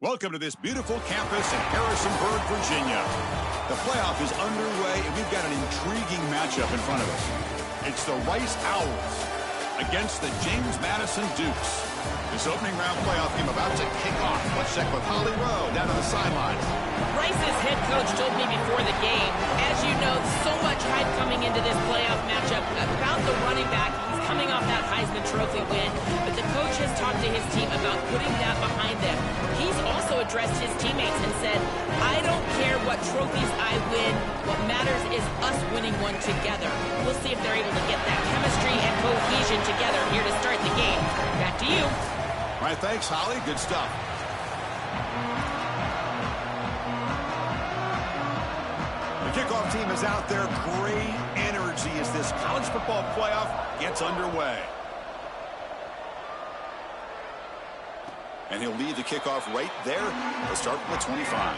Welcome to this beautiful campus in Harrisonburg, Virginia. The playoff is underway, and we've got an intriguing matchup in front of us. It's the Rice Owls against the James Madison Dukes. This opening round playoff game about to kick off. Let's check with Holly Rowe down to the sidelines. Rice's head coach told me before the game, as you know, so much hype coming into this playoff matchup about the running back. He's coming off that Heisman Trophy win, but the coach has talked to his team about putting that behind them. He's also addressed his teammates and said, I don't care what trophies I win. What matters is us winning one together. We'll see if they're able to get that chemistry and cohesion together here to start the game. Back to you. All right, thanks, Holly. Good stuff. The kickoff team is out there. Great energy as this college football playoff gets underway. And he'll lead the kickoff right there. He'll start from the 25.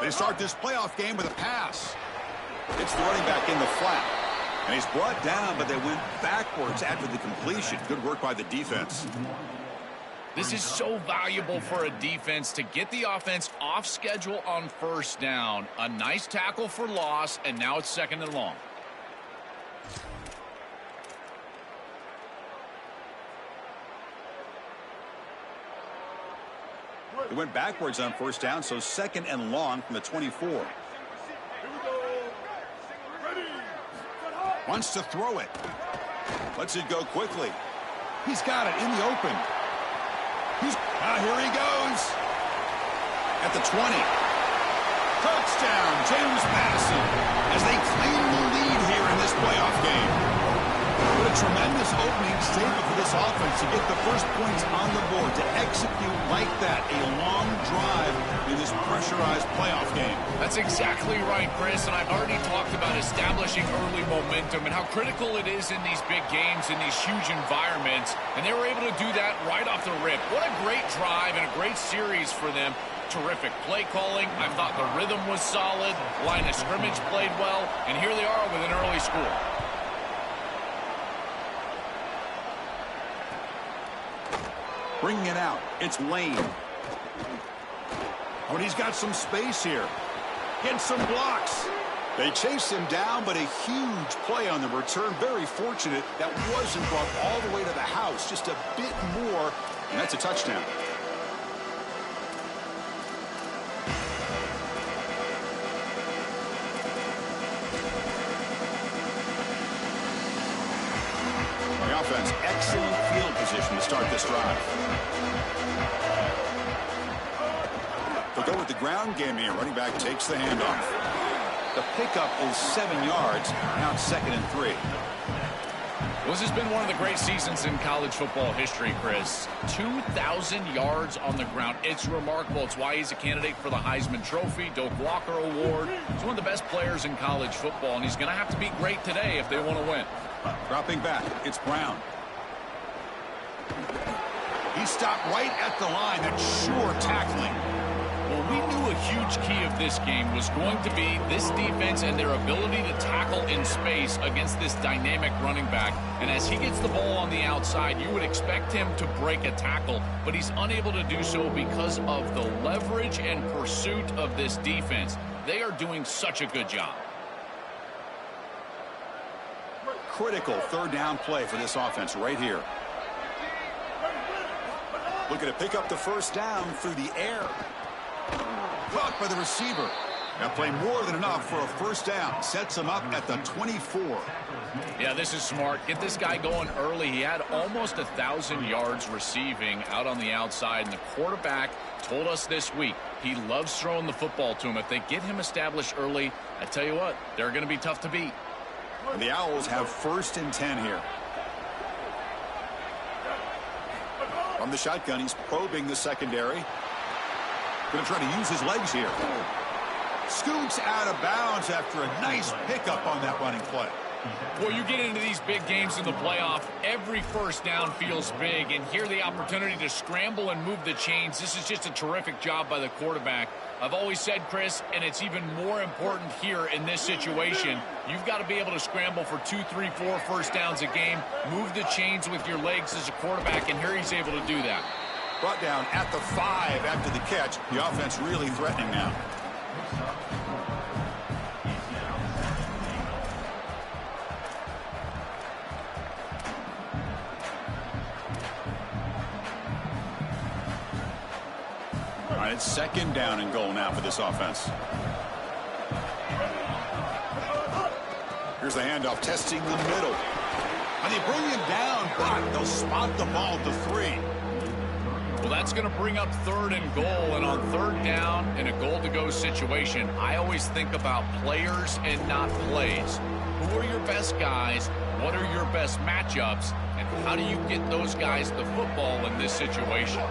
They start this playoff game with a pass. It's the running back in the flat. And he's brought down, but they went backwards after the completion. Good work by the defense. This is so valuable for a defense to get the offense off schedule on first down. A nice tackle for loss, and now it's 2nd and long. They went backwards on first down, so 2nd and long from the 24. Wants to throw it. Lets it go quickly. He's got it in the open. Here he goes. At the 20. Touchdown, James Madison, as they claim the lead here in this playoff game. What a tremendous opening statement for this offense to get the first points on the board, to execute like that, a long drive in this pressurized playoff game. That's exactly right, Chris, and I've already talked about establishing early momentum and how critical it is in these big games, in these huge environments, and they were able to do that right off the rip. What a great drive and a great series for them. Terrific play calling. I thought the rhythm was solid. Line of scrimmage played well, and here they are with an early score. Bringing it out, it's Lane. Oh, and he's got some space here. Gets some blocks. They chase him down, but a huge play on the return. Very fortunate that wasn't brought all the way to the house. Just a bit more, and that's a touchdown. The offense, excellent field position to start this drive. They'll go with the ground game here. Running back takes the handoff. The pickup is 7 yards. Now it's 2nd and 3. This has been one of the great seasons in college football history, Chris. 2,000 yards on the ground. It's remarkable. It's why he's a candidate for the Heisman Trophy, Doak Walker Award. He's one of the best players in college football, and he's going to have to be great today if they want to win. Dropping back, it's Brown. He stopped right at the line. That's sure tackling. Well, we knew a huge key of this game was going to be this defense and their ability to tackle in space against this dynamic running back. And as he gets the ball on the outside, you would expect him to break a tackle, but he's unable to do so because of the leverage and pursuit of this defense. They are doing such a good job. Critical 3rd down play for this offense right here. Looking to pick up the first down through the air. Caught by the receiver. That play more than enough for a first down. Sets him up at the 24. Yeah, this is smart. Get this guy going early. He had almost 1,000 yards receiving out on the outside, and the quarterback told us this week he loves throwing the football to him. If they get him established early, I tell you what, they're going to be tough to beat. And the Owls have 1st and 10 here. From the shotgun, he's probing the secondary. Going to try to use his legs here. Scoots out of bounds after a nice pickup on that running play. Well, you get into these big games in the playoff, every first down feels big, and here the opportunity to scramble and move the chains. This is just a terrific job by the quarterback. I've always said, Chris, and it's even more important here in this situation, you've got to be able to scramble for 2, 3, 4 first downs a game, move the chains with your legs as a quarterback, and here he's able to do that. Brought down at the 5 after the catch. The offense really threatening now. All right, it's second down and goal now for this offense. Here's the handoff, testing the middle. And they bring him down, but they'll spot the ball to 3. Well, that's going to bring up third and goal, and on third down in a goal-to-go situation, I always think about players and not plays. Who are your best guys? What are your best matchups? And how do you get those guys the football in this situation?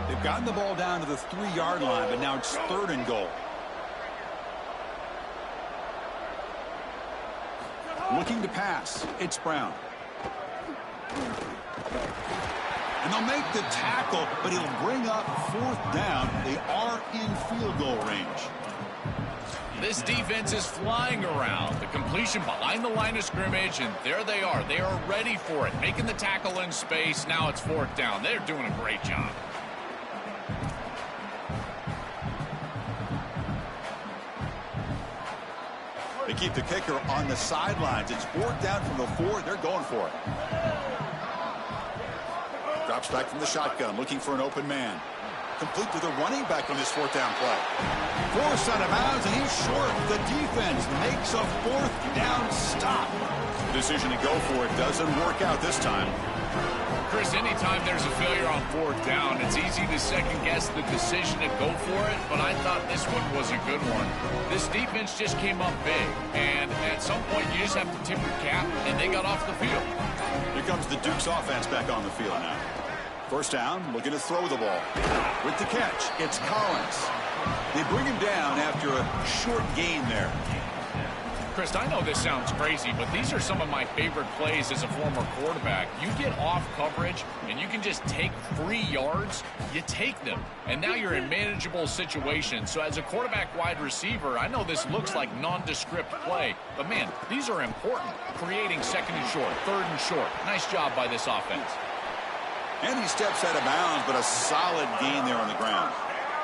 They've gotten the ball down to the 3-yard line, but now it's third and goal. Looking to pass. It's Brown. And they'll make the tackle, but he'll bring up fourth down. They are in field goal range. This defense is flying around. The completion behind the line of scrimmage, and there they are. They are ready for it. Making the tackle in space. Now it's fourth down. They're doing a great job. They keep the kicker on the sidelines. It's fourth down from the 4. They're going for it. Drops back from the shotgun, looking for an open man. Complete to the running back on this fourth down play. Forced out of bounds, and he's short. The defense makes a fourth down stop. The decision to go for it doesn't work out this time. Chris, anytime there's a failure on fourth down, it's easy to second-guess the decision to go for it, but I thought this one was a good one. This defense just came up big, and at some point you just have to tip your cap, and they got off the field. Here comes the Duke's offense back on the field now. First down, looking to throw the ball. With the catch, it's Collins. They bring him down after a short gain there. Chris, I know this sounds crazy, but these are some of my favorite plays as a former quarterback. You get off coverage, and you can just take free yards. You take them, and now you're in manageable situations. So as a quarterback wide receiver, I know this looks like nondescript play, but, man, these are important. Creating second and short, third and short. Nice job by this offense. And he steps out of bounds, but a solid gain there on the ground.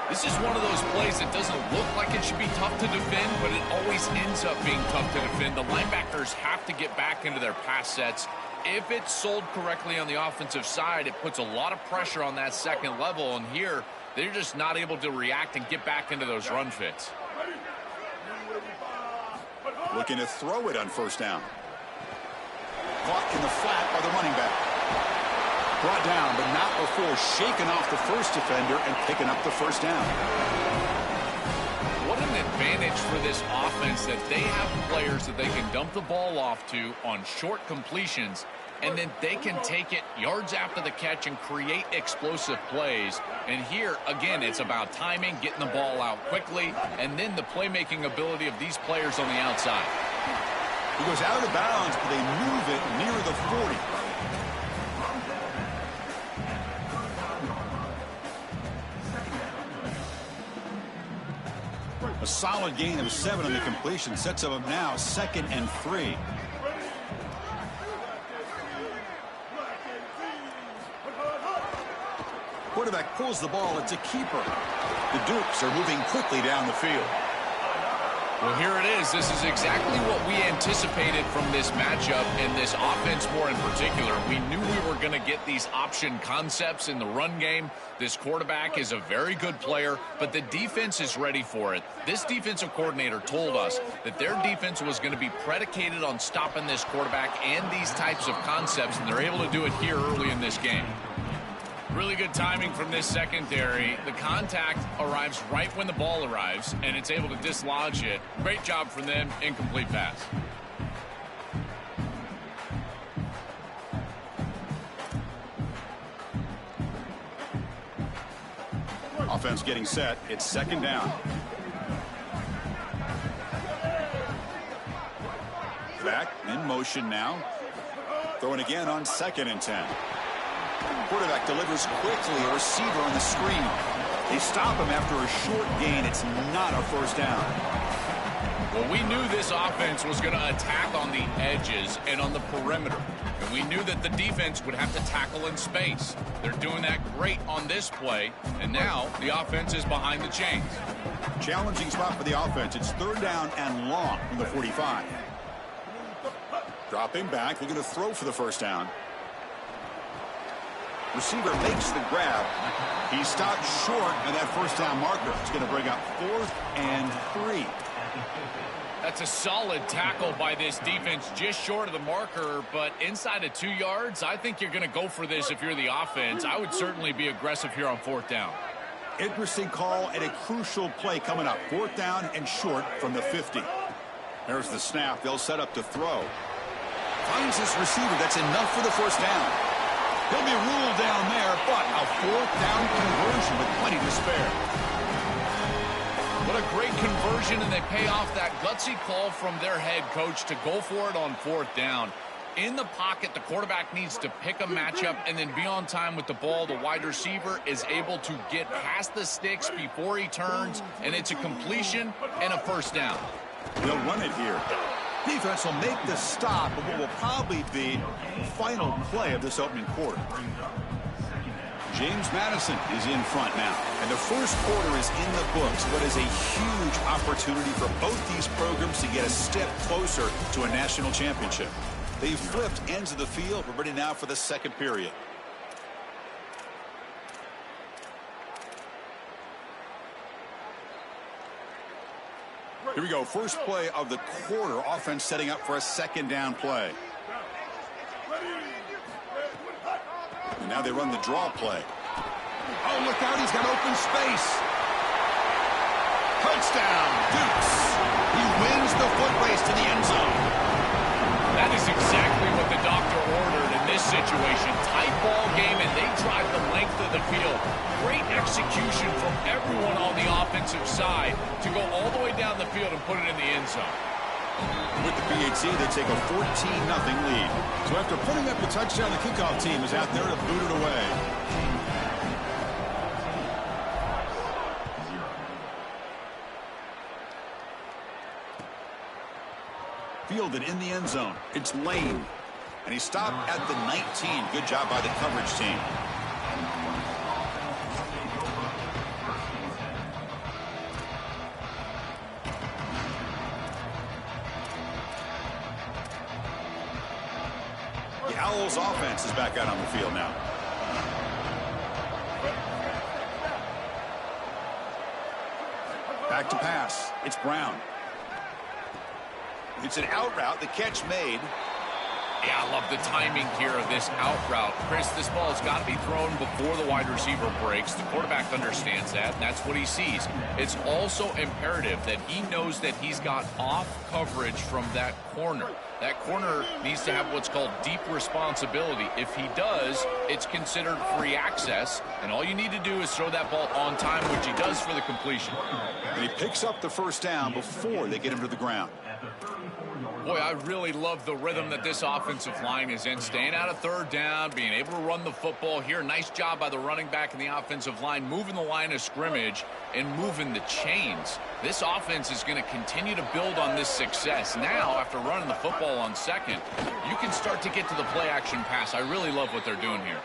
This is one of those plays that doesn't look like it should be tough to defend, but it always ends up being tough to defend. The linebackers have to get back into their pass sets. If it's sold correctly on the offensive side, it puts a lot of pressure on that second level, and here they're just not able to react and get back into those run fits. Looking to throw it on first down. Caught in the flat by the running back. Brought down, but not before shaking off the first defender and picking up the first down. What an advantage for this offense that they have players that they can dump the ball off to on short completions, and then they can take it yards after the catch and create explosive plays. And here, again, it's about timing, getting the ball out quickly, and then the playmaking ability of these players on the outside. He goes out of bounds, but they move it near the 40. A solid gain of 7 on the completion sets them up now 2nd and 3. Quarterback pulls the ball. It's a keeper. The Dukes are moving quickly down the field. Well, here it is. This is exactly what we anticipated from this matchup and this offense more in particular. We knew we were going to get these option concepts in the run game. This quarterback is a very good player, but the defense is ready for it. This defensive coordinator told us that their defense was going to be predicated on stopping this quarterback and these types of concepts, and they're able to do it here early in this game. Really good timing from this secondary. The contact arrives right when the ball arrives, and it's able to dislodge it. Great job from them. Incomplete pass. Offense getting set. It's 2nd down. back in motion now. Throwing again on 2nd and 10. Quarterback delivers quickly. A receiver on the screen. They stop him after a short gain. It's not a first down. Well, we knew this offense was going to attack on the edges and on the perimeter. And we knew that the defense would have to tackle in space. They're doing that great on this play. And now the offense is behind the chains. Challenging spot for the offense. It's 3rd down and long from the 45. Dropping back. Looking to throw for the first down. Receiver makes the grab. He stopped short of that first down marker. It's going to bring up 4th and 3. That's a solid tackle by this defense, just short of the marker, but inside of 2 yards, I think you're going to go for this if you're the offense. I would certainly be aggressive here on 4th down. Interesting call and a crucial play coming up. 4th down and short from the 50. There's the snap. They'll set up to throw. Finds this receiver. That's enough for the first down. He'll be ruled down there, but a 4th down conversion with plenty to spare. What a great conversion, and they pay off that gutsy call from their head coach to go for it on 4th down. In the pocket, the quarterback needs to pick a matchup and then be on time with the ball. The wide receiver is able to get past the sticks before he turns, and it's a completion and a first down. They'll run it here. Defense will make the stop of what will probably be the final play of this opening quarter. James Madison is in front now, and the first quarter is in the books. What is a huge opportunity for both these programs to get a step closer to a national championship. They've flipped ends of the field. We're ready now for the second period. Here we go. First play of the quarter. Offense setting up for a 2nd down play. And now they run the draw play. Oh, look out. He's got open space. Touchdown, Dukes. He wins the foot race to the end zone. That is exactly what the doctor ordered in this situation. Tight ball game, and they drive the length of the field. Great execution from everyone on the offensive side to go all the way down the field and put it in the end zone. With the PAT, they take a 14-0 lead. So after putting up the touchdown, the kickoff team is out there to boot it away. Fielded in the end zone. It's Lane. And he stopped at the 19. Good job by the coverage team. The Owls offense is back out on the field now. Back to pass. It's Brown. It's an out route. The catch made. Yeah, I love the timing here of this out route. Chris, this ball has got to be thrown before the wide receiver breaks. The quarterback understands that, and that's what he sees. It's also imperative that he knows that he's got off coverage from that corner. That corner needs to have what's called deep responsibility. If he does, it's considered free access, and all you need to do is throw that ball on time, which he does for the completion. And he picks up the first down before they get him to the ground. Boy, I really love the rhythm that this offensive line is in. Staying out of 3rd down, being able to run the football here. Nice job by the running back and the offensive line, moving the line of scrimmage and moving the chains. This offense is going to continue to build on this success. Now, after running the football on 2nd, you can start to get to the play-action pass. I really love what they're doing here.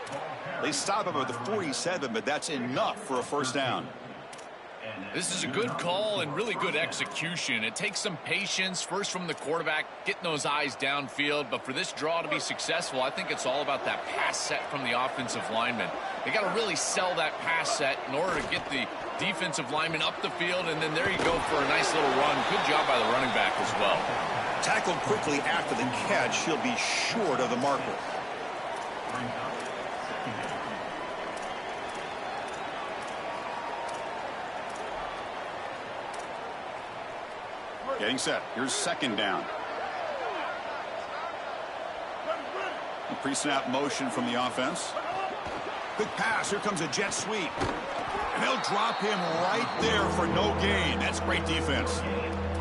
They stop him at the 47, but that's enough for a first down. This is a good call and really good execution. It takes some patience, first from the quarterback, getting those eyes downfield. But for this draw to be successful, I think it's all about that pass set from the offensive lineman. They got to really sell that pass set in order to get the defensive lineman up the field. And then there you go for a nice little run. Good job by the running back as well. Tackled quickly after the catch. He'll be short of the marker. Getting set. Here's 2nd down. A pre-snap motion from the offense. Good pass. Here comes a jet sweep. And they'll drop him right there for no gain. That's great defense.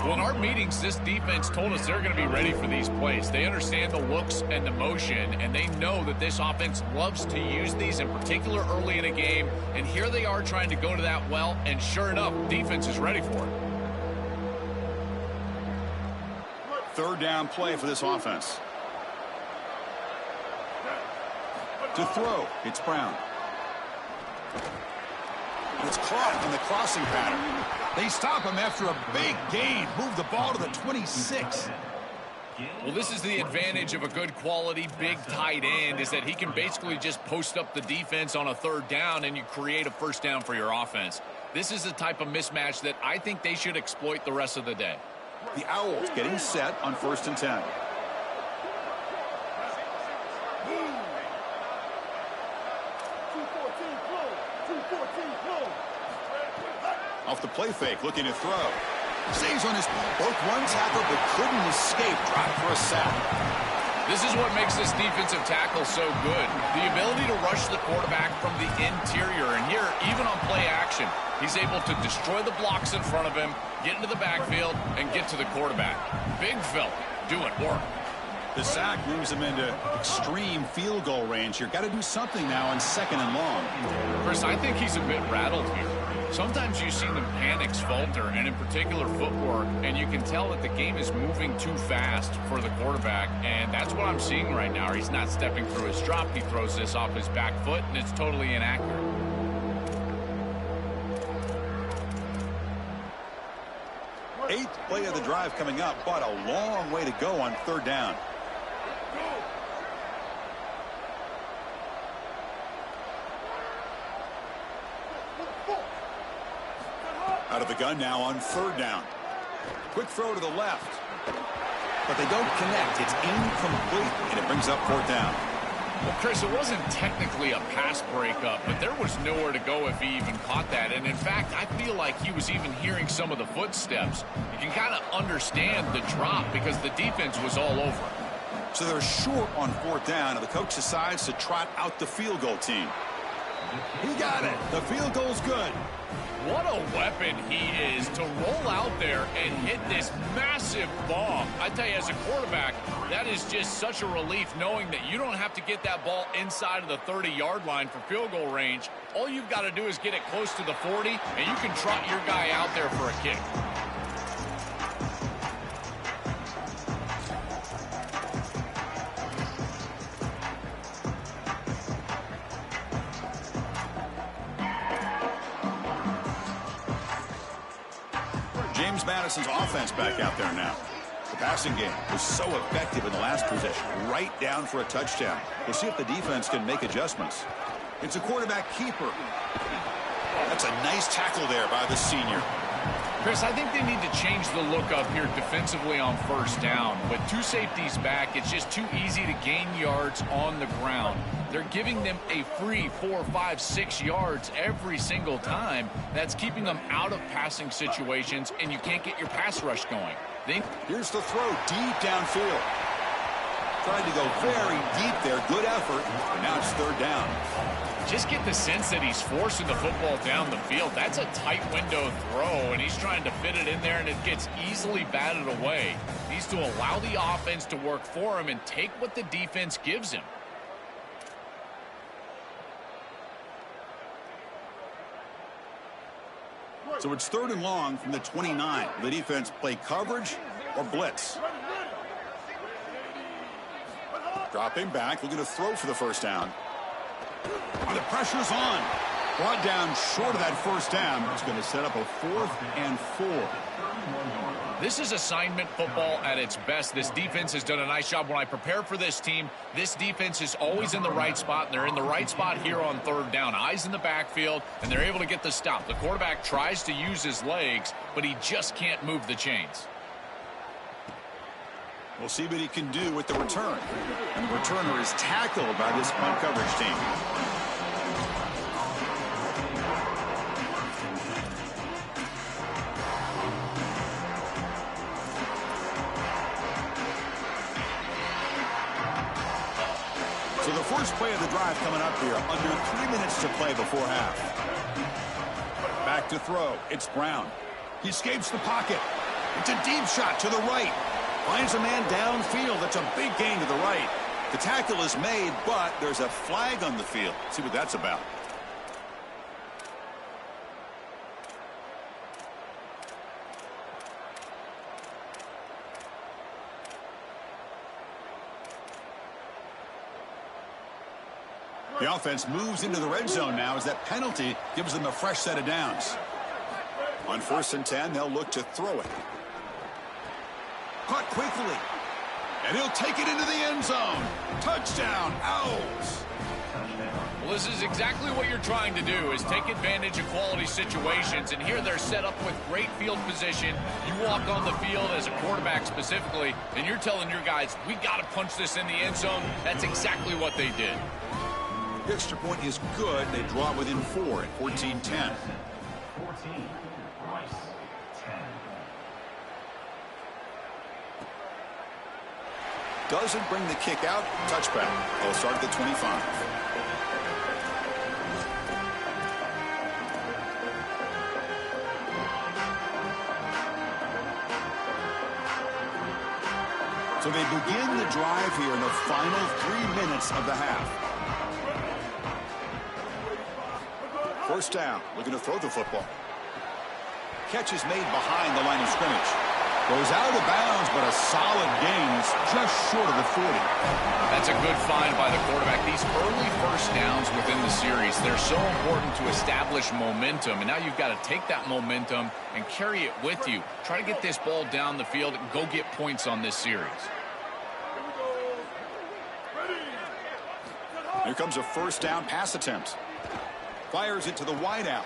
Well, in our meetings, this defense told us they're going to be ready for these plays. They understand the looks and the motion, and they know that this offense loves to use these, in particular early in a game. And here they are trying to go to that well, and sure enough, defense is ready for it. Third down play for this offense. To throw, it's Brown. It's caught in the crossing pattern. They stop him after a big gain. Move the ball to the 26. Well, this is the advantage of a good quality big tight end, is that he can basically just post up the defense on a third down and you create a first down for your offense. This is the type of mismatch that I think they should exploit the rest of the day. The Owls getting set on 1st and 10. Off the play fake, looking to throw. Stays on his both one tackle, but couldn't escape. Dropped for a sack. This is what makes this defensive tackle so good. The ability to rush the quarterback from the interior. And here, even on play action, he's able to destroy the blocks in front of him, get into the backfield, and get to the quarterback. Big fella doing work. The sack moves him into extreme field goal range here. Got to do something now on 2nd and long. Chris, I think he's a bit rattled here. Sometimes you see the panics falter, and in particular footwork, and you can tell that the game is moving too fast for the quarterback, and that's what I'm seeing right now. He's not stepping through his drop. He throws this off his back foot, and it's totally inaccurate. Eighth play of the drive coming up, but a long way to go on 3rd down. Out of the gun now on 3rd down. Quick throw to the left. But they don't connect. It's incomplete, and it brings up 4th down. Well, Chris, it wasn't technically a pass breakup, but there was nowhere to go if he even caught that. And, in fact, I feel like he was even hearing some of the footsteps. You can kind of understand the drop because the defense was all over him. So they're short on 4th down, and the coach decides to trot out the field goal team. He got it. The field goal's good. What a weapon he is to roll out there and hit this massive bomb. I tell you, as a quarterback, that is just such a relief knowing that you don't have to get that ball inside of the 30-yard line for field goal range. All you've got to do is get it close to the 40, and you can trot your guy out there for a kick. Madison's offense back out there now. The passing game was so effective in the last possession, right down for a touchdown. We'll see if the defense can make adjustments. It's a quarterback keeper. That's a nice tackle there by the senior. Chris, I think they need to change the look up here defensively on 1st down. With 2 safeties back, it's just too easy to gain yards on the ground. They're giving them a free 4, 5, 6 yards every single time. That's keeping them out of passing situations, and you can't get your pass rush going. Here's the throw deep downfield. Tried to go very deep there. Good effort. And now it's 3rd down. Just get the sense that he's forcing the football down the field. That's a tight window throw, and he's trying to fit it in there, and it gets easily batted away. He needs to allow the offense to work for him and take what the defense gives him. So it's 3rd and long from the 29. The defense play coverage or blitz. Dropping back, looking to throw for the 1st down. The pressure's on. Brought down short of that 1st down. It's going to set up a 4th and 4. This is assignment football at its best. This defense has done a nice job. When I prepare for this team, this defense is always in the right spot, and they're in the right spot here on 3rd down. Eyes in the backfield, and they're able to get the stop. The quarterback tries to use his legs, but he just can't move the chains. We'll see what he can do with the return. And the returner is tackled by this punt coverage team. So the first play of the drive coming up here. Under 3 minutes to play before half. Back to throw. It's Brown. He escapes the pocket. It's a deep shot to the right. Finds a man downfield. That's a big gain to the right. The tackle is made, but there's a flag on the field. Let's see what that's about. The offense moves into the red zone now as that penalty gives them a fresh set of downs. On 1st and 10, they'll look to throw it. Caught quickly. And he'll take it into the end zone. Touchdown, Owls. Well, this is exactly what you're trying to do, is take advantage of quality situations. And here they're set up with great field position. You walk on the field as a quarterback specifically, and you're telling your guys, we got to punch this in the end zone. That's exactly what they did. The extra point is good. They draw within 4 at 14-10. 14, Rice, 10. Doesn't bring the kick out. Touchback. They'll start at the 25. So they begin the drive here in the final 3 minutes of the half. 1st down, looking to throw the football. Catch is made behind the line of scrimmage. Goes out of bounds, but a solid gain is just short of the 40. That's a good find by the quarterback. These early 1st downs within the series, they're so important to establish momentum. And now you've got to take that momentum and carry it with you. Try to get this ball down the field and go get points on this series. Here comes a 1st down pass attempt. Fires it to the wideout.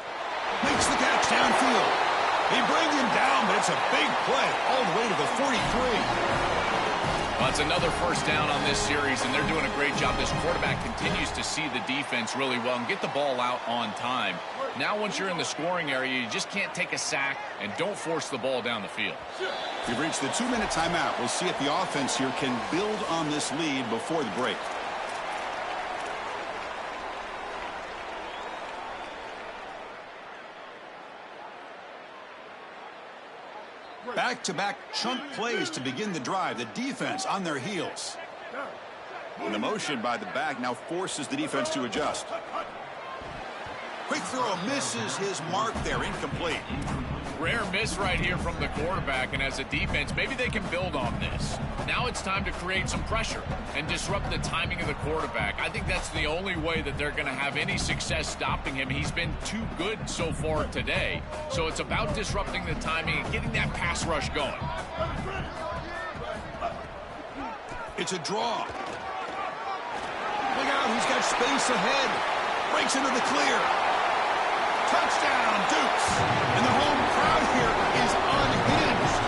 Makes the catch downfield. They bring him down, but it's a big play all the way to the 43. Well, it's another 1st down on this series, and they're doing a great job. This quarterback continues to see the defense really well and get the ball out on time. Now, once you're in the scoring area, you just can't take a sack and don't force the ball down the field. We've reached the 2-minute timeout. We'll see if the offense here can build on this lead before the break. Back-to-back chunk plays to begin the drive. The defense on their heels. And the motion by the back now forces the defense to adjust. Quick throw misses his mark there. Incomplete. Rare miss right here from the quarterback, and as a defense, maybe they can build on this. Now it's time to create some pressure and disrupt the timing of the quarterback. I think that's the only way that they're going to have any success stopping him. He's been too good so far today. So it's about disrupting the timing and getting that pass rush going. It's a draw. Look out, he's got space ahead. Breaks into the clear. Touchdown, Dukes. And the home crowd here is unhinged.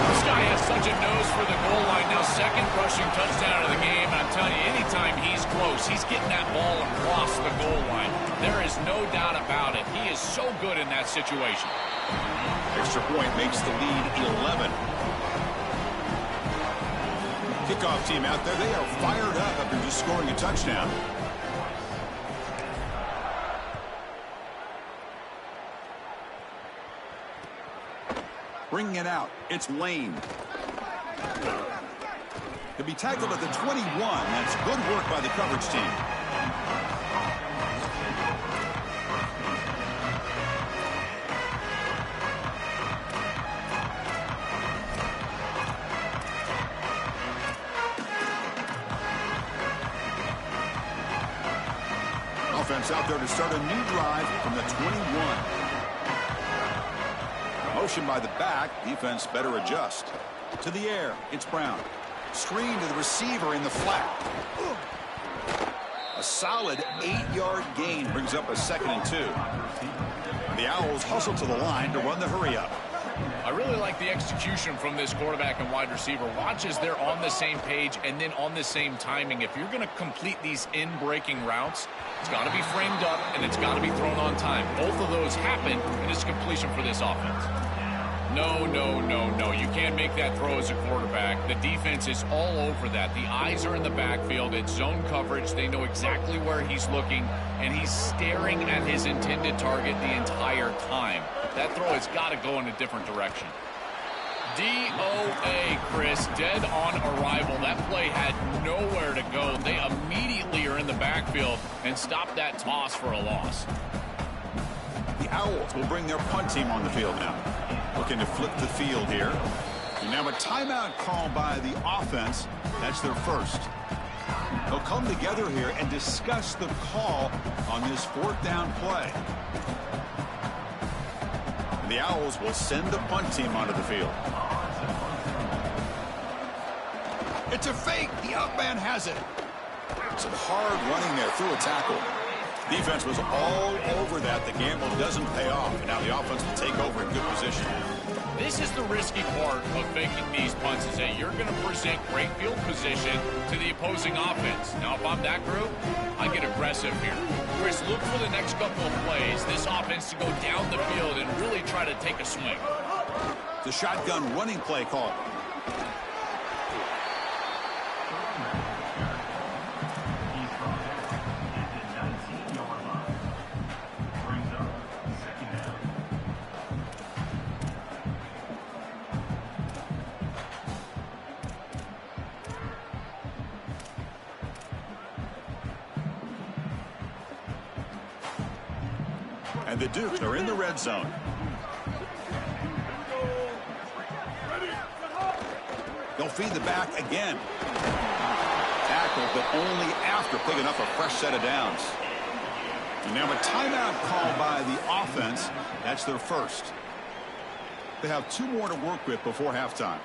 This guy has such a nose for the goal line. Now, 2nd rushing touchdown of the game. And I'm telling you, anytime he's close, he's getting that ball across the goal line. There is no doubt about it. He is so good in that situation. Extra point makes the lead 11. Kickoff team out there, they are fired up after just scoring a touchdown. Bringing it out, it's Lane. He'll be tackled at the 21. That's good work by the coverage team. Offense out there to start a new drive from the 21. Motion by the back. Defense better adjust. To the air. It's Brown. Screen to the receiver in the flat. A solid 8-yard gain brings up a 2nd and 2. The Owls hustle to the line to run the hurry up. I really like the execution from this quarterback and wide receiver. Watch as they're on the same page and then on the same timing. If you're going to complete these in-breaking routes, it's got to be framed up and it's got to be thrown on time. Both of those happen, and it's completion for this offense. No, no, no, no. You can't make that throw as a quarterback. The defense is all over that. The eyes are in the backfield. It's zone coverage. They know exactly where he's looking, and he's staring at his intended target the entire time. That throw has got to go in a different direction. DOA, Chris, dead on arrival. That play had nowhere to go. They immediately are in the backfield and stop that toss for a loss. The Owls will bring their punt team on the field now. Looking to flip the field here. And now a timeout call by the offense. That's their first. They'll come together here and discuss the call on this fourth down play. And the Owls will send the punt team onto the field. It's a fake. The out man has it. Some hard running there through a tackle. Defense was all over that. The gamble doesn't pay off. And now the offense will take over in good position. This is the risky part of faking these punts, is that you're going to present great field position to the opposing offense. Now, if I'm that group, I get aggressive here. Chris, look for the next couple of plays, this offense to go down the field and really try to take a swing. The shotgun running play call. And the Dukes are in the red zone. They'll feed the back again. Tackle, but only after picking up a fresh set of downs. And now a timeout call by the offense. That's their first. They have 2 more to work with before halftime.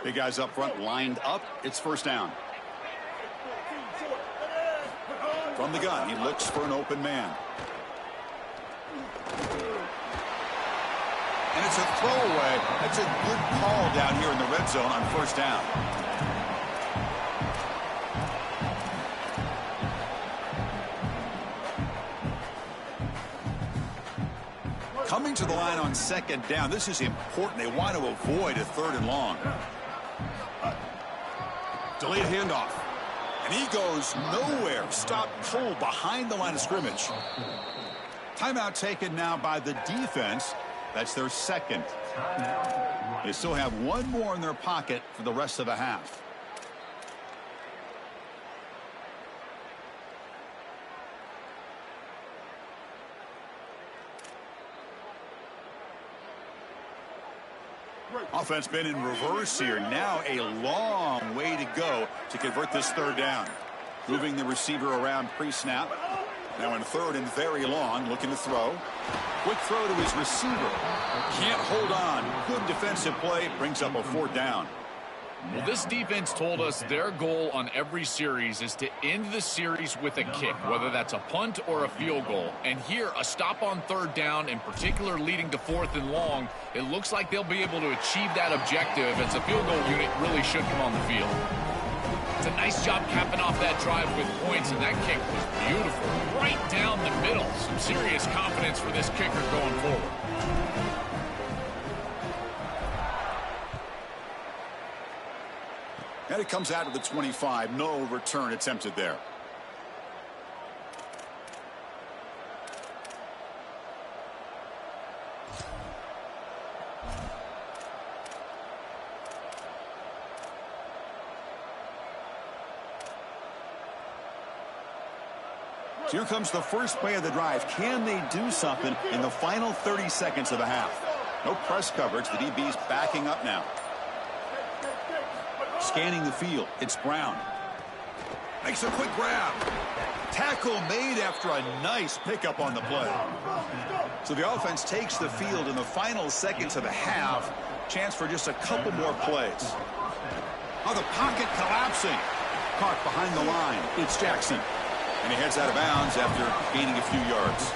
Big guys up front lined up. It's first down. From the gun, he looks for an open man. And it's a throwaway. That's a good call down here in the red zone on first down. Coming to the line on second down. This is important. They want to avoid a 3rd and long. Delayed handoff. And he goes nowhere. Stop pull behind the line of scrimmage. Timeout taken now by the defense. That's their second. They still have 1 more in their pocket for the rest of the half. Offense been in reverse here. Now a long way to go to convert this 3rd down. Moving the receiver around pre-snap. Now in 3rd and very long, looking to throw. Quick throw to his receiver. Can't hold on. Good defensive play. Brings up a 4th down. Well, this defense told us their goal on every series is to end the series with a kick, whether that's a punt or a field goal. And here, a stop on 3rd down, in particular leading to 4th and long, it looks like they'll be able to achieve that objective as the field goal unit really should come on the field. It's a nice job capping off that drive with points, and that kick was beautiful. Right down the middle. Some serious confidence for this kicker going forward. And it comes out of the 25. No return attempted there. So here comes the first play of the drive. Can they do something in the final 30 seconds of the half? No press coverage. The DB's backing up now. Scanning the field. It's Brown. Makes a quick grab. Tackle made after a nice pickup on the play. So the offense takes the field in the final seconds of the half. Chance for just a couple more plays. Oh, the pocket collapsing. Caught behind the line. It's Jackson. And he heads out of bounds after gaining a few yards.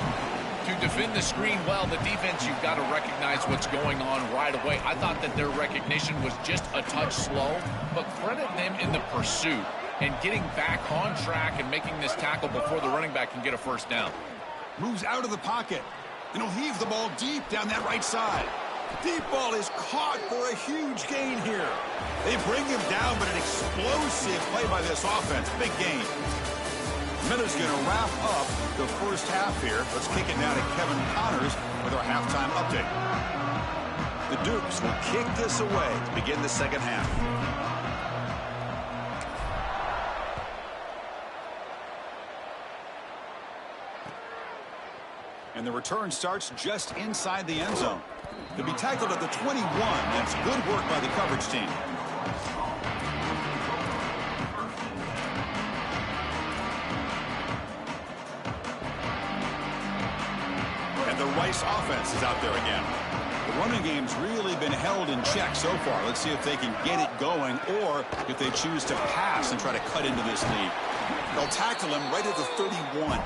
To defend the screen well, the defense, you've got to recognize what's going on right away. I thought that their recognition was just a touch slow, but credit them in the pursuit and getting back on track and making this tackle before the running back can get a first down. Moves out of the pocket, and he'll heave the ball deep down that right side. Deep ball is caught for a huge gain here. They bring him down, but an explosive play by this offense. Big gain. Miller's going to wrap up the first half here. Let's kick it now to Kevin Connors with our halftime update. The Dukes will kick this away to begin the second half. And the return starts just inside the end zone. To be tackled at the 21, that's good work by the coverage team. And the Rice offense is out there again. The running game's really been held in check so far. Let's see if they can get it going or if they choose to pass and try to cut into this lead. They'll tackle him right at the 31.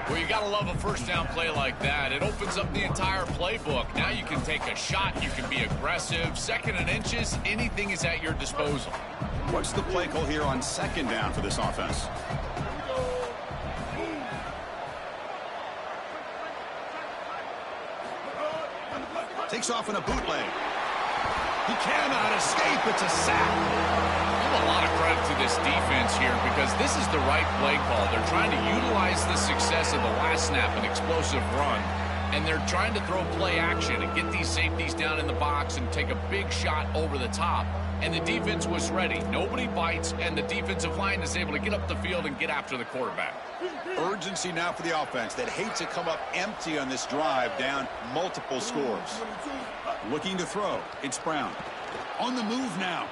Well, you got to love a first down play like that. It opens up the entire playbook. Now you can take a shot. You can be aggressive. Second and inches, anything is at your disposal. What's the play call here on second down for this offense? Takes off in a bootleg. He cannot escape. It's a sack. A lot of credit to this defense here because this is the right play call. They're trying to utilize the success of the last snap, an explosive run, and they're trying to throw play action and get these safeties down in the box and take a big shot over the top. And the defense was ready. Nobody bites, and the defensive line is able to get up the field and get after the quarterback. Urgency now for the offense that hates to come up empty on this drive, down multiple scores. Looking to throw. It's Brown. On the move now.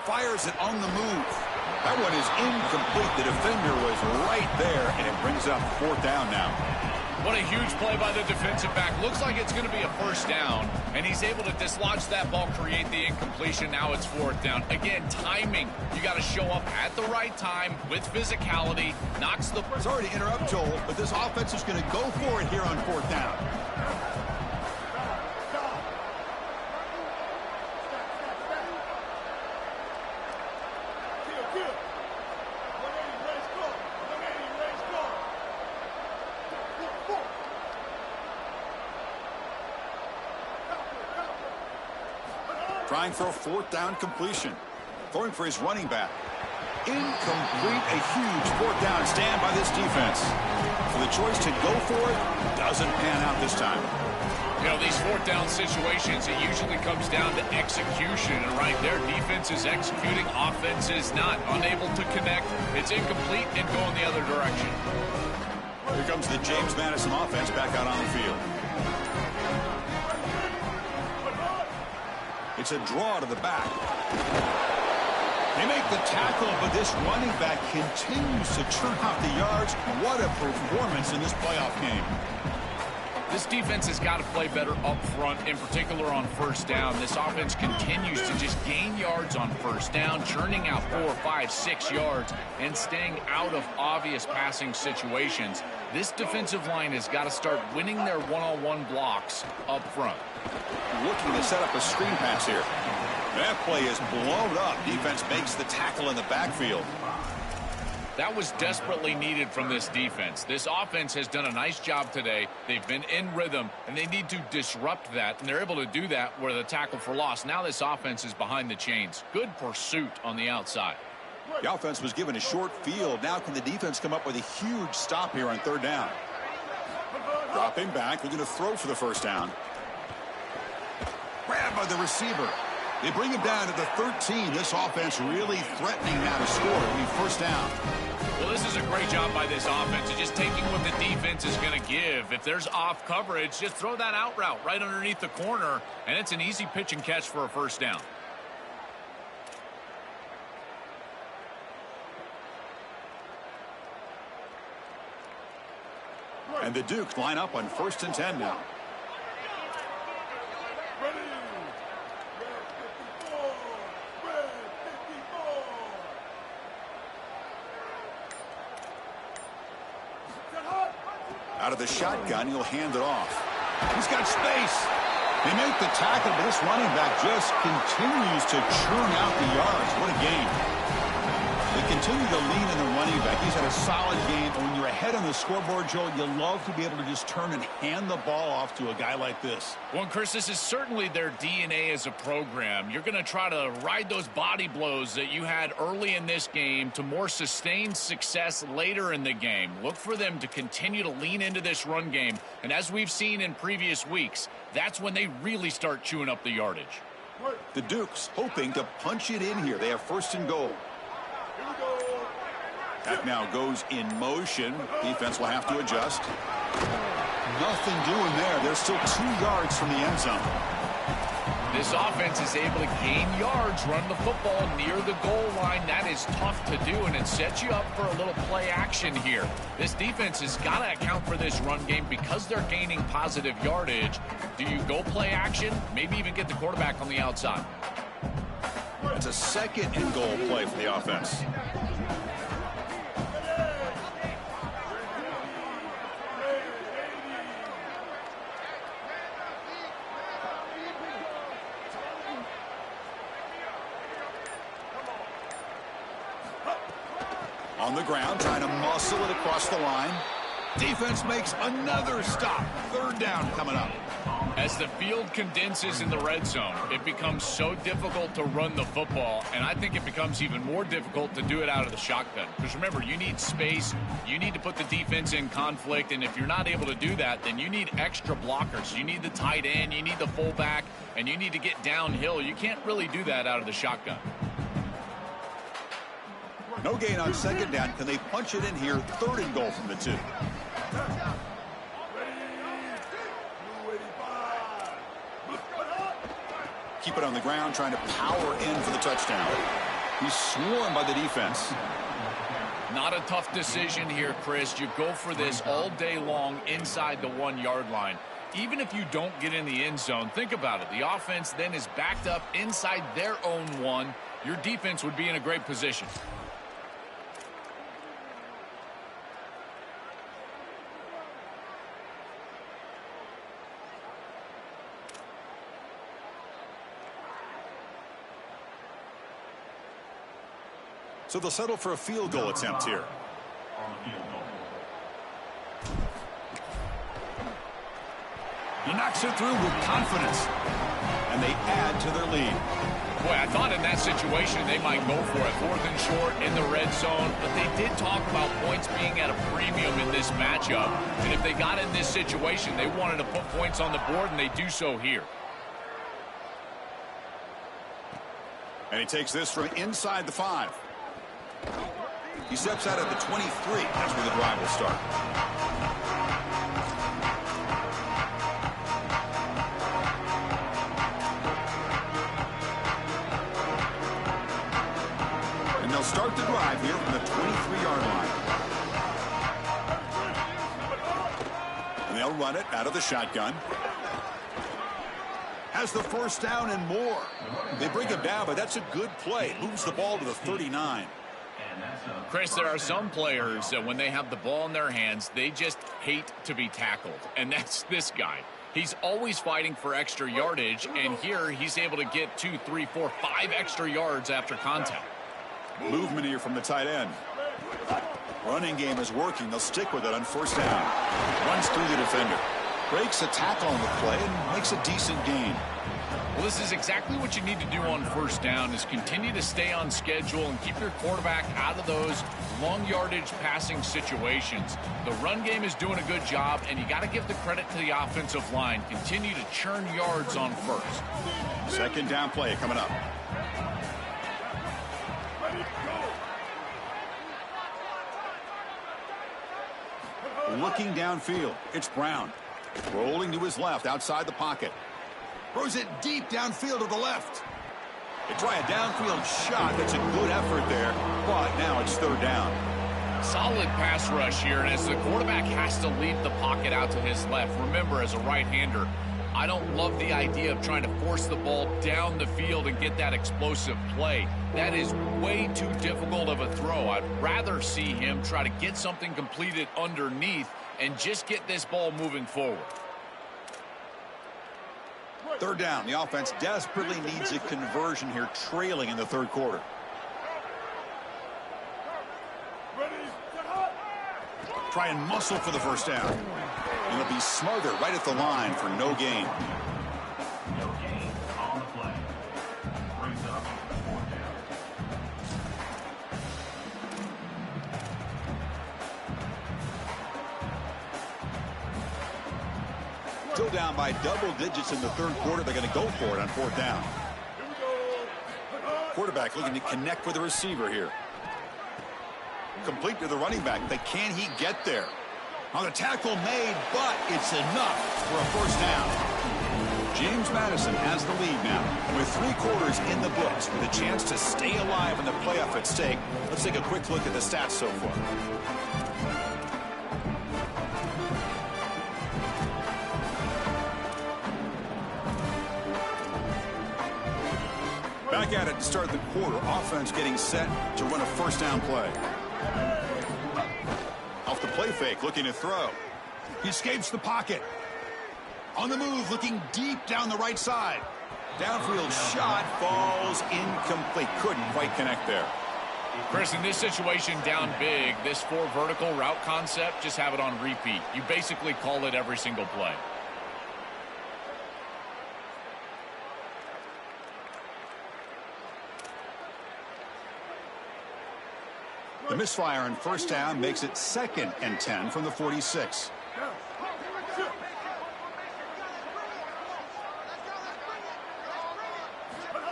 Fires it on the move. That one is incomplete. The defender was right there, and it brings up fourth down now. What a huge play by the defensive back. Looks like it's going to be a first down, and he's able to dislodge that ball, create the incompletion. Now it's fourth down. Again, timing. You got to show up at the right time with physicality. Knocks the... Sorry to interrupt, Joel, but this offense is going to go for it here on fourth down. Trying for a fourth down completion. Throwing for his running back. Incomplete. A huge fourth down stand by this defense. So the choice to go for it doesn't pan out this time. You know, these fourth down situations, it usually comes down to execution. And right there, defense is executing. Offense is not. Unable to connect. It's incomplete and going the other direction. Here comes the James Madison offense back out on the field. It's a draw to the back. They make the tackle, but this running back continues to churn out the yards. What a performance in this playoff game. This defense has got to play better up front, in particular on first down. This offense continues to just gain yards on first down, churning out 4, 5, 6 yards, and staying out of obvious passing situations. This defensive line has got to start winning their one-on-one blocks up front. Looking to set up a screen pass here. That play is blown up. Defense makes the tackle in the backfield. That was desperately needed from this defense. This offense has done a nice job today. They've been in rhythm, and they need to disrupt that, and they're able to do that with a tackle for loss. Now this offense is behind the chains. Good pursuit on the outside. The offense was given a short field. Now can the defense come up with a huge stop here on third down? Dropping back, looking to throw for the first down. Grabbed by the receiver. They bring him down to the 13. This offense really threatening now to score. It'll be first down. Well, this is a great job by this offense. It's just taking what the defense is going to give. If there's off coverage, just throw that out route right underneath the corner, and it's an easy pitch and catch for a first down. And the Dukes line up on 1st and 10 now. Out of the shotgun, he'll hand it off. He's got space. They make the tackle, but this running back just continues to churn out the yards. What a game. They continue to lean in the running back. He's had a solid game. And when you're ahead on the scoreboard, Joel, you love to be able to just turn and hand the ball off to a guy like this. Well, Chris, this is certainly their DNA as a program. You're going to try to ride those body blows that you had early in this game to more sustained success later in the game. Look for them to continue to lean into this run game. And as we've seen in previous weeks, that's when they really start chewing up the yardage. The Dukes hoping to punch it in here. They have first and goal. That now goes in motion. Defense will have to adjust. Nothing doing there. They're still 2 yards from the end zone. This offense is able to gain yards, run the football near the goal line. That is tough to do, and it sets you up for a little play action here. This defense has got to account for this run game because they're gaining positive yardage. Do you go play action? Maybe even get the quarterback on the outside. It's a second and goal play for the offense. On the ground, trying to muscle it across the line. Defense makes another stop. Third down coming up. As the field condenses in the red zone, it becomes so difficult to run the football, and I think it becomes even more difficult to do it out of the shotgun. Because remember, you need space, you need to put the defense in conflict, and if you're not able to do that, then you need extra blockers. You need the tight end, you need the fullback, and you need to get downhill. You can't really do that out of the shotgun. No gain on second down. Can they punch it in here? Third and goal from the 2. Keep it on the ground, trying to power in for the touchdown. He's swarmed by the defense. Not a tough decision here, Chris. You go for this all day long inside the 1 yard line. Even if you don't get in the end zone, think about it. The offense then is backed up inside their own 1. Your defense would be in a great position. So they'll settle for a field goal attempt here. He knocks it through with confidence. And they add to their lead. Boy, I thought in that situation they might go for it. 4th and short in the red zone. But they did talk about points being at a premium in this matchup. And if they got in this situation, they wanted to put points on the board, and they do so here. And he takes this from inside the 5. He steps out at the 23. That's where the drive will start. And they'll start the drive here from the 23-yard line. And they'll run it out of the shotgun. Has the first down and more. They bring him down, but that's a good play. Moves the ball to the 39. Chris, there are some players that when they have the ball in their hands, they just hate to be tackled. And that's this guy. He's always fighting for extra yardage, and here he's able to get 2, 3, 4, 5 extra yards after contact. Movement here from the tight end. Running game is working. They'll stick with it on first down. Runs through the defender. Breaks a tackle on the play and makes a decent gain. Well, this is exactly what you need to do on first down is continue to stay on schedule and keep your quarterback out of those long yardage passing situations. The run game is doing a good job, and you got to give the credit to the offensive line. Continue to churn yards on first. Second down play coming up. Looking downfield, it's Brown. Rolling to his left outside the pocket. Throws it deep downfield to the left. They try a downfield shot. That's a good effort there, but now it's third down. Solid pass rush here, and as the quarterback has to leave the pocket out to his left, remember, as a right-hander, I don't love the idea of trying to force the ball down the field and get that explosive play. That is way too difficult of a throw. I'd rather see him try to get something completed underneath and just get this ball moving forward. Third down. The offense desperately needs a conversion here, trailing in the third quarter. try and muscle for the first down. And it'll be smothered right at the line for no gain. No gain on the play. Brings up 4th down. Still down by double digits in the third quarter. They're going to go for it on 4th down. Quarterback looking to connect with the receiver here. Complete to the running back, but can he get there? On the tackle made, but it's enough for a first down. James Madison has the lead now. With 3 quarters in the books, with a chance to stay alive in the playoff at stake. Let's take a quick look at the stats so far. Back at it to start the quarter. Offense getting set to run a first down play. Off the play fake, looking to throw. He escapes the pocket. On the move, looking deep down the right side. Downfield shot falls incomplete. Couldn't quite connect there. Chris, in this situation down big, this 4 vertical route concept, just have it on repeat. You basically call it every single play. The misfire on first down makes it 2nd and 10 from the 46.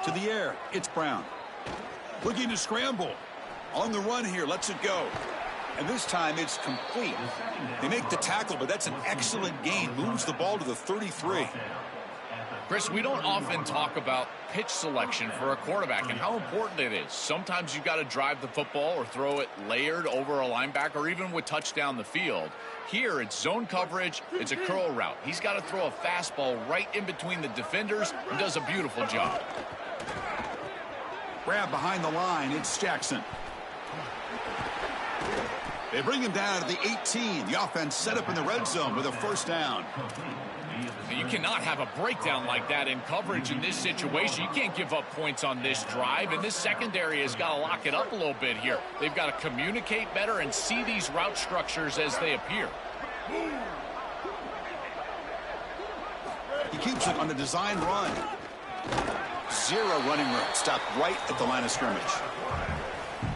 To the air, it's Brown. Looking to scramble. On the run here, lets it go. And this time it's complete. They make the tackle, but that's an excellent gain. Moves the ball to the 33. Chris, we don't often talk about pitch selection for a quarterback and how important it is. Sometimes you've got to drive the football or throw it layered over a linebacker or even with touch down the field. Here, it's zone coverage. It's a curl route. He's got to throw a fastball right in between the defenders and does a beautiful job. Grab behind the line. It's Jackson. They bring him down to the 18. The offense set up in the red zone with a first down. You cannot have a breakdown like that in coverage in this situation. You can't give up points on this drive, and this secondary has got to lock it up a little bit here. They've got to communicate better and see these route structures as they appear. He keeps it on the design run. 0 running room. Stopped right at the line of scrimmage.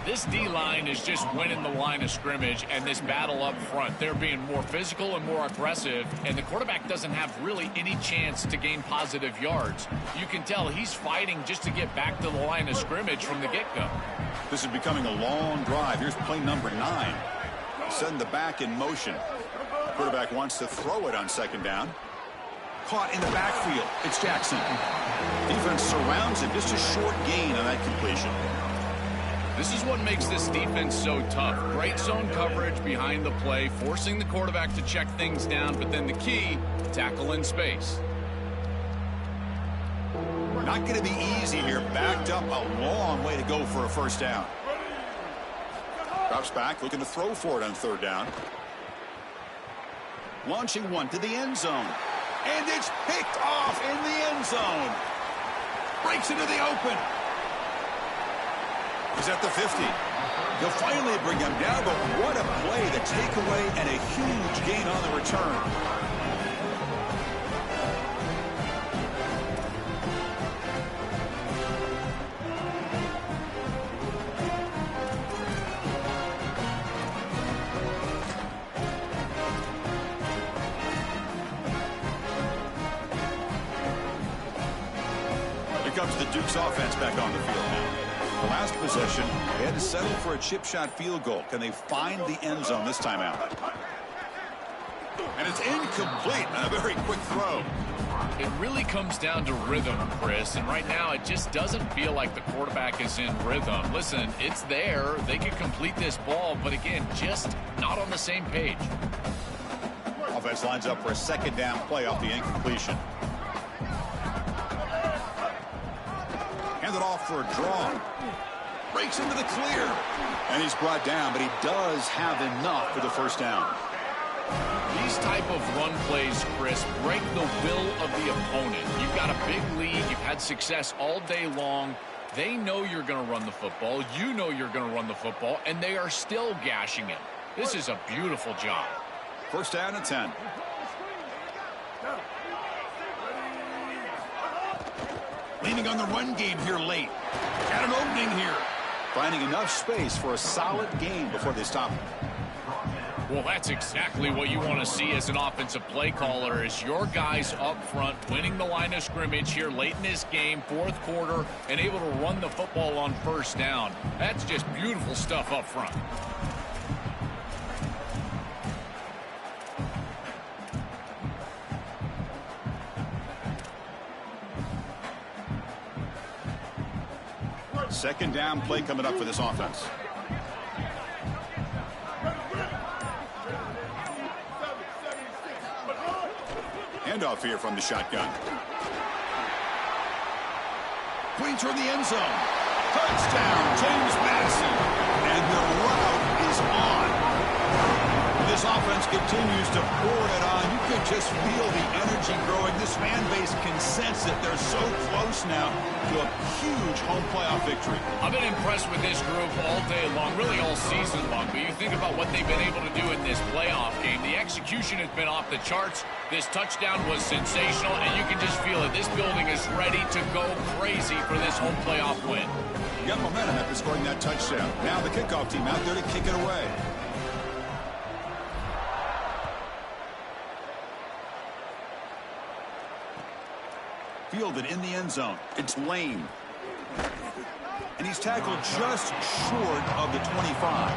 This D-line is just winning the line of scrimmage and this battle up front. They're being more physical and more aggressive, and the quarterback doesn't have really any chance to gain positive yards. You can tell he's fighting just to get back to the line of scrimmage from the get-go. This is becoming a long drive. Here's play number 9. Send the back in motion. Quarterback wants to throw it on 2nd down. Caught in the backfield. It's Jackson. Defense surrounds him. Just a short gain on that completion. This is what makes this defense so tough. Great zone coverage behind the play, forcing the quarterback to check things down, but then the key, tackle in space. Not going to be easy here. Backed up a long way to go for a first down. Drops back, looking to throw for it on 3rd down. Launching one to the end zone. And it's picked off in the end zone. Breaks into the open. He's at the 50. He'll finally bring him down, but what a play, the takeaway, and a huge gain on the return. Here comes the Duke's offense back on the field now. The last possession, they had to settle for a chip shot field goal. Can they find the end zone this time out? And it's incomplete on a very quick throw. It really comes down to rhythm, Chris, and right now it just doesn't feel like the quarterback is in rhythm. Listen, it's there. They could complete this ball, but again, just not on the same page. Offense lines up for a 2nd down play off the incompletion. Handed off for a draw. Breaks into the clear. And he's brought down, but he does have enough for the first down. These type of run plays, Chris, break the will of the opponent. You've got a big lead. You've had success all day long. They know you're going to run the football. You know you're going to run the football, and they are still gashing it. This is a beautiful job. First down and 10. Leaning on the run game here late. Got an opening here. Finding enough space for a solid gain before they stop him. Well, that's exactly what you want to see as an offensive play caller, is your guys up front winning the line of scrimmage here late in this game, fourth quarter, and able to run the football on first down. That's just beautiful stuff up front. Second down play coming up for this offense. Handoff here from the shotgun. Going toward the end zone. Touchdown, James Madison. And the route is on. This offense continues to pour it on. You can just feel the energy growing. This fan base can sense it. They're so close now to a huge home playoff victory. I've been impressed with this group all day long, really all season long. But you think about what they've been able to do in this playoff game. The execution has been off the charts. This touchdown was sensational, and you can just feel it. This building is ready to go crazy for this home playoff win. You got momentum after scoring that touchdown. Now the kickoff team out there to kick it away. Fielded in the end zone. It's Lane. And he's tackled just short of the 25.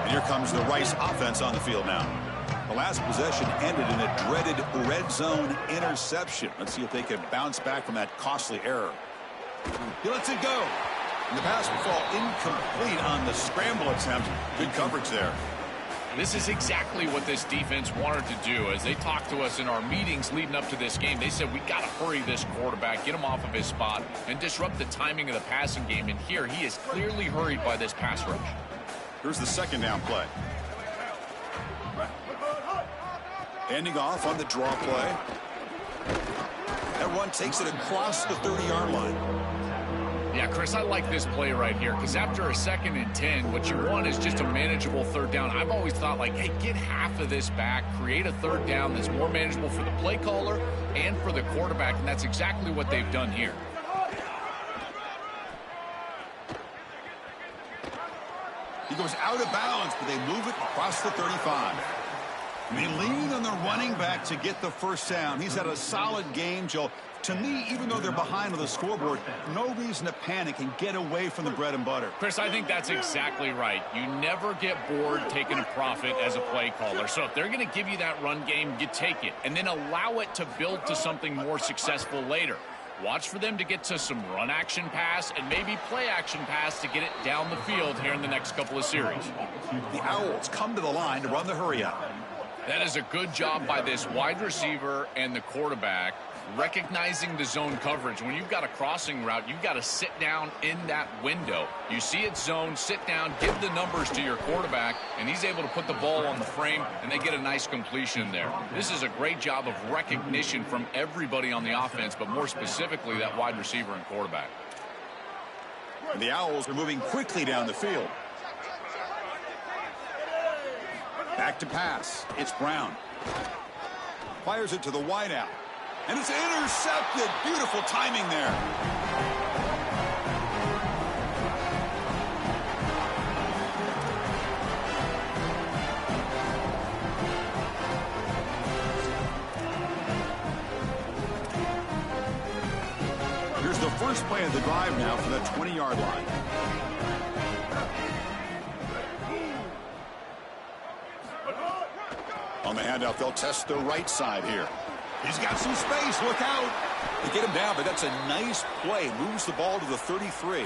And here comes the Rice offense on the field now. The last possession ended in a dreaded red zone interception. Let's see if they can bounce back from that costly error. He lets it go. And the pass will fall incomplete on the scramble attempt. Good coverage there. This is exactly what this defense wanted to do. As they talked to us in our meetings leading up to this game, they said we got to hurry this quarterback, get him off of his spot, and disrupt the timing of the passing game. And here he is clearly hurried by this pass rush. Here's the second down play. Handing off on the draw play. That run takes it across the 30-yard line. Yeah, Chris, I like this play right here because after a 2nd and 10, what you want is just a manageable third down. I've always thought, like, hey, get half of this back, create a third down that's more manageable for the play caller and for the quarterback, and that's exactly what they've done here. He goes out of bounds, but they move it across the 35. I mean, leaning on the running back to get the first down. He's had a solid game, Joe. To me, even though they're behind on the scoreboard, no reason to panic and get away from the bread and butter. Chris, I think that's exactly right. You never get bored taking a profit as a play caller. So if they're going to give you that run game, you take it. And then allow it to build to something more successful later. Watch for them to get to some run action pass and maybe play action pass to get it down the field here in the next couple of series. The Owls come to the line to run the hurry up. That is a good job by this wide receiver and the quarterback recognizing the zone coverage. When you've got a crossing route, you've got to sit down in that window. You see it zone, sit down, give the numbers to your quarterback, and he's able to put the ball on the frame, and they get a nice completion there. This is a great job of recognition from everybody on the offense, but more specifically that wide receiver and quarterback. And the Owls are moving quickly down the field. Back to pass. It's Brown. Fires it to the wideout. And it's intercepted. Beautiful timing there. Here's the first play of the drive now for the 20-yard line. On the handoff, they'll test the right side here. He's got some space. Look out. They get him down, but that's a nice play. Moves the ball to the 33.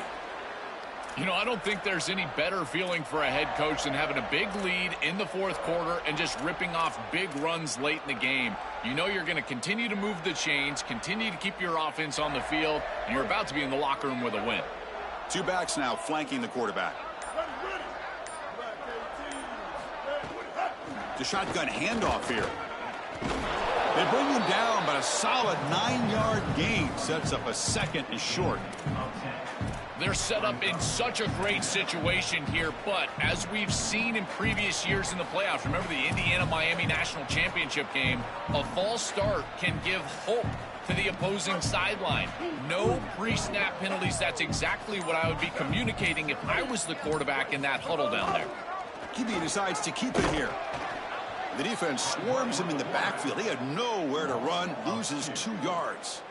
You know, I don't think there's any better feeling for a head coach than having a big lead in the fourth quarter and just ripping off big runs late in the game. You know you're going to continue to move the chains, continue to keep your offense on the field, and you're about to be in the locker room with a win. Two backs now flanking the quarterback. The shotgun handoff here. They bring him down, but a solid 9-yard gain sets up a 2nd and short. They're set up in such a great situation here, but as we've seen in previous years in the playoffs, remember the Indiana-Miami National Championship game, a false start can give hope to the opposing sideline. No pre-snap penalties. That's exactly what I would be communicating if I was the quarterback in that huddle down there. QB decides to keep it here. The defense swarms him in the backfield. He had nowhere to run, loses 2 yards.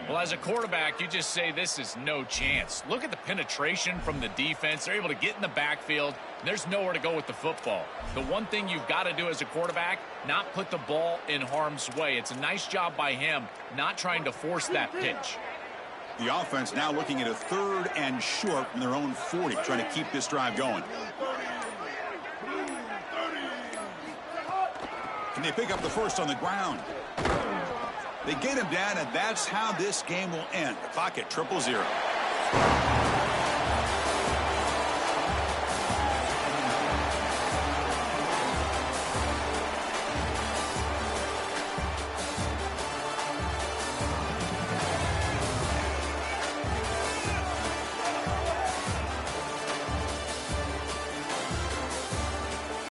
Well, as a quarterback, you just say this is no chance. Look at the penetration from the defense. They're able to get in the backfield. There's nowhere to go with the football. The one thing you've got to do as a quarterback, not put the ball in harm's way. It's a nice job by him, not trying to force that pitch. The offense now looking at a 3rd and short from their own 40, trying to keep this drive going. Can they pick up the first on the ground? They get him down, and that's how this game will end. The clock at 0-0.